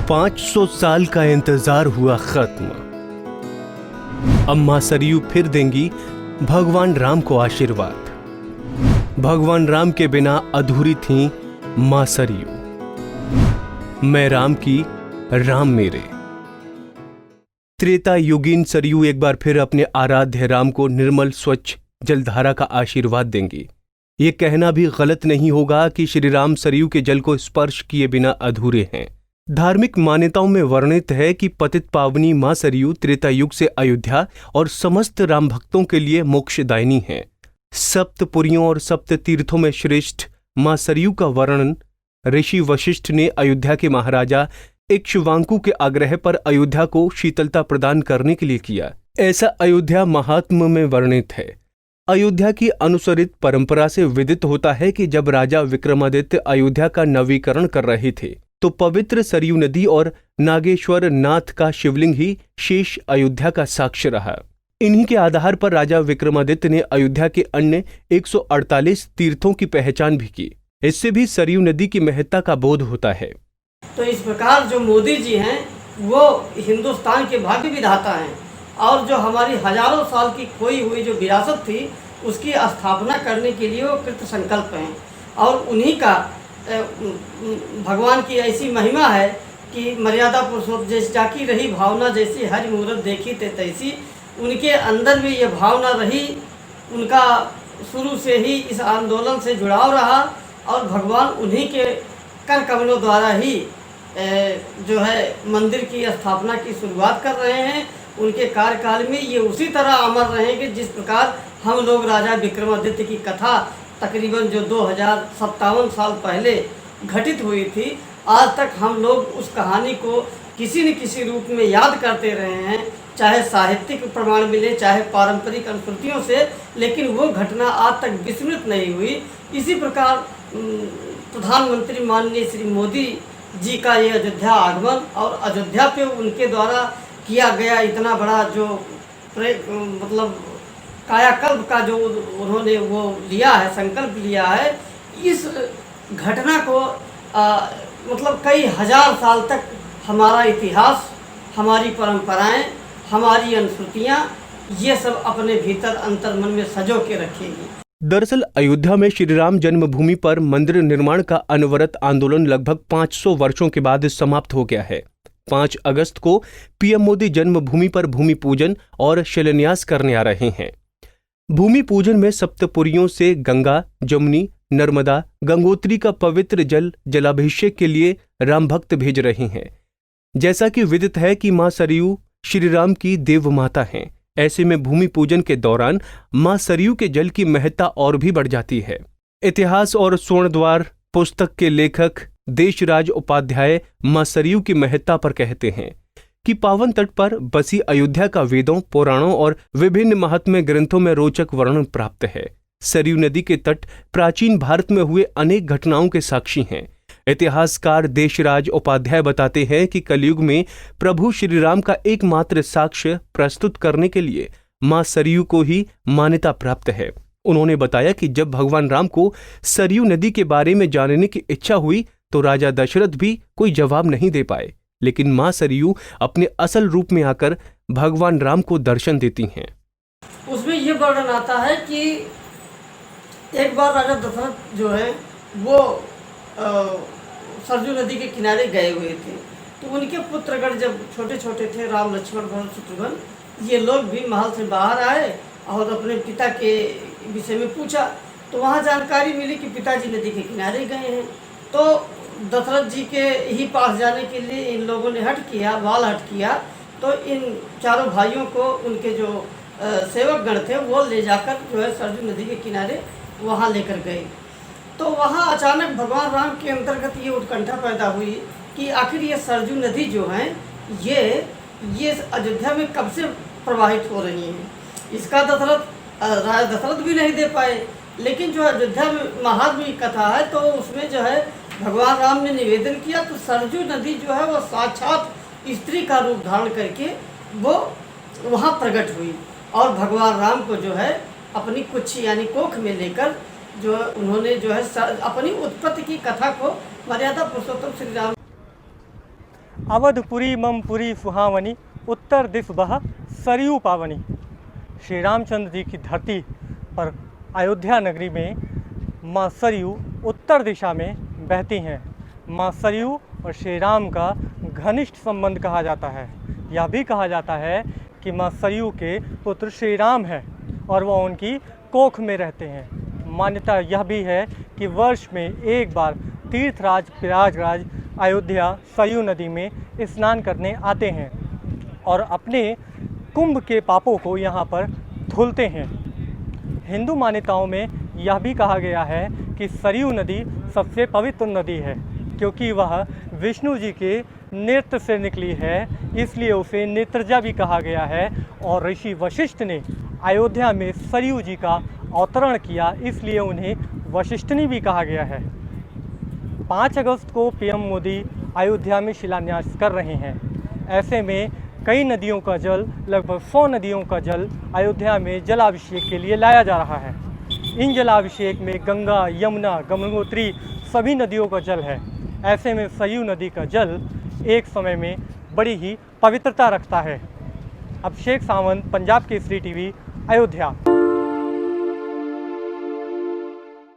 500 साल का इंतजार हुआ खत्म। अब मां सरयू फिर देंगी भगवान राम को आशीर्वाद। भगवान राम के बिना अधूरी थी मां सरयू। मैं राम की, राम मेरे। त्रेता युगीन सरयू एक बार फिर अपने आराध्य राम को निर्मल स्वच्छ जलधारा का आशीर्वाद देंगी। ये कहना भी गलत नहीं होगा कि श्री राम सरयू के जल को स्पर्श किए बिना अधूरे हैं। धार्मिक मान्यताओं में वर्णित है कि पतित पावनी मां सरयू त्रेता युग से अयोध्या और समस्त राम भक्तों के लिए मोक्षदायिनी है। सप्तपुरियों और सप्त तीर्थों में श्रेष्ठ मां सरयू का वर्णन ऋषि वशिष्ठ ने अयोध्या के महाराजा इक्ष्वाकु के आग्रह पर अयोध्या को शीतलता प्रदान करने के लिए किया। ऐसा अयोध्या महात्म्य में वर्णित है। अयोध्या की अनुसरित परंपरा से विदित होता है कि जब राजा विक्रमादित्य अयोध्या का नवीकरण कर रहे थे तो पवित्र सरयू नदी और नागेश्वर नाथ का शिवलिंग ही शेष अयोध्या का साक्ष्य रहा। इन्हीं के आधार पर राजा विक्रमादित्य ने अयोध्या के अन्य 148 तीर्थों की पहचान भी की। इससे भी सरयू नदी की महत्ता का बोध होता है। तो इस प्रकार जो मोदी जी हैं वो हिंदुस्तान के भाग्य विधाता हैं और जो हमारी हजारों साल की खोई हुई जो विरासत थी उसकी स्थापना करने के लिए वो कृत संकल्प हैं। और उन्हीं का भगवान की ऐसी महिमा है कि मर्यादा पुरुषोत्तम जैसी जाकी रही भावना, जैसी हरि मूरत देखी ते तैसी। उनके अंदर भी ये भावना रही, उनका शुरू से ही इस आंदोलन से जुड़ाव रहा और भगवान उन्हीं के कर कमलों द्वारा ही जो है मंदिर की स्थापना की शुरुआत कर रहे हैं। उनके कार्यकाल में ये उसी तरह अमर रहेंगे जिस प्रकार हम लोग राजा विक्रमादित्य की कथा तकरीबन जो 2057 साल पहले घटित हुई थी, आज तक हम लोग उस कहानी को किसी न किसी रूप में याद करते रहे हैं, चाहे साहित्यिक प्रमाण मिले चाहे पारंपरिक अनुश्रुतियों से, लेकिन वो घटना आज तक विस्मृत नहीं हुई। इसी प्रकार प्रधानमंत्री माननीय श्री मोदी जी का ये अयोध्या आगमन और अयोध्या पे उनके द्वारा किया गया इतना बड़ा जो मतलब कायाकल्प का जो उन्होंने वो लिया है, संकल्प लिया है, इस घटना को मतलब कई हजार साल तक हमारा इतिहास, हमारी परंपराएं, हमारी अनुश्रुतियाँ ये सब अपने भीतर अंतर्मन में सजो के रखेगी। दरअसल अयोध्या में श्री राम जन्मभूमि पर मंदिर निर्माण का अनवरत आंदोलन लगभग 500 वर्षों के बाद समाप्त हो गया है। 5 अगस्त को पीएम मोदी जन्मभूमि पर भूमि पूजन और शिलान्यास करने आ रहे हैं। भूमि पूजन में सप्तपुरियों से गंगा, जमुनी, नर्मदा, गंगोत्री का पवित्र जल जलाभिषेक के लिए राम भक्त भेज रहे हैं। जैसा कि विदित है कि मां सरयू श्री राम की देव माता हैं। ऐसे में भूमि पूजन के दौरान मां सरयू के जल की महत्ता और भी बढ़ जाती है। इतिहास और स्वर्णद्वार पुस्तक के लेखक देशराज उपाध्याय मां सरयू की महत्ता पर कहते हैं कि पावन तट पर बसी अयोध्या का वेदों, पुराणों और विभिन्न महात्म्य ग्रंथों में रोचक वर्णन प्राप्त है। सरयू नदी के तट प्राचीन भारत में हुए अनेक घटनाओं के साक्षी हैं। इतिहासकार देशराज उपाध्याय बताते हैं कि कलयुग में प्रभु श्री राम का एकमात्र साक्ष्य प्रस्तुत करने के लिए मां सरयू को ही मान्यता प्राप्त है। उन्होंने बताया कि जब भगवान राम को सरयू नदी के बारे में जानने की इच्छा हुई तो राजा दशरथ भी कोई जवाब नहीं दे पाए, लेकिन मां सरयू अपने असल रूप में आकर भगवान राम को दर्शन देती हैं। उसमें यह वर्णन आता है कि एक बार राजा दशरथ जो है वो सरयू नदी के किनारे गए हुए थे, तो उनके पुत्रगण जब छोटे छोटे थे, राम, लक्ष्मण, भरत, शत्रुघ्न, ये लोग भी महल से बाहर आए और अपने पिता के विषय में पूछा। तो वहाँ जानकारी मिली कि पिताजी नदी के किनारे गए हैं। तो दशरथ जी के ही पास जाने के लिए इन लोगों ने हट किया, वाल हट किया। तो इन चारों भाइयों को उनके जो सेवक गण थे वो ले जाकर जो है सरयू नदी के किनारे वहाँ लेकर गए। तो वहाँ अचानक भगवान राम के अंतर्गत ये उत्कंठा पैदा हुई कि आखिर ये सरयू नदी जो है ये अयोध्या में कब से प्रवाहित हो रही है। इसका राजा दशरथ भी नहीं दे पाए, लेकिन जो अयोध्या में महात्म्य की कथा है तो उसमें जो है भगवान राम ने निवेदन किया तो सरयू नदी जो है वो साक्षात स्त्री का रूप धारण करके वो वहाँ प्रकट हुई और भगवान राम को जो है अपनी कुक्षी यानी कोख में लेकर जो उन्होंने जो है अपनी उत्पत्ति की कथा को मर्यादा पुरुषोत्तम श्री राम अवधपुरी मम पुरी सुहावनी, उत्तर दिश बह सरयू पावनी। श्री रामचंद्र जी की धरती पर अयोध्या नगरी में माँ सरयू उत्तर दिशा में बहती हैं। माँ सरयू और श्री राम का घनिष्ठ संबंध कहा जाता है। यह भी कहा जाता है कि माँ सरयू के पुत्र श्री राम हैं और वह उनकी कोख में रहते हैं। मान्यता यह भी है कि वर्ष में एक बार तीर्थराज प्रयागराज अयोध्या सरयू नदी में स्नान करने आते हैं और अपने कुंभ के पापों को यहाँ पर धुलते हैं। हिंदू मान्यताओं में यह भी कहा गया है कि सरयू नदी सबसे पवित्र नदी है, क्योंकि वह विष्णु जी के नेत्र से निकली है, इसलिए उसे नेत्रजा भी कहा गया है। और ऋषि वशिष्ठ ने अयोध्या में सरयू जी का अवतरण किया, इसलिए उन्हें वशिष्ठनी भी कहा गया है। 5 अगस्त को पीएम मोदी अयोध्या में शिलान्यास कर रहे हैं। ऐसे में कई नदियों का जल, लगभग 100 नदियों का जल अयोध्या में जलाभिषेक के लिए लाया जा रहा है। इन जलाभिषेक में गंगा, यमुना, गंगोत्री सभी नदियों का जल है। ऐसे में सरयू नदी का जल एक समय में बड़ी ही पवित्रता रखता है। अभिषेक सावंत, पंजाब केसरी टीवी, अयोध्या।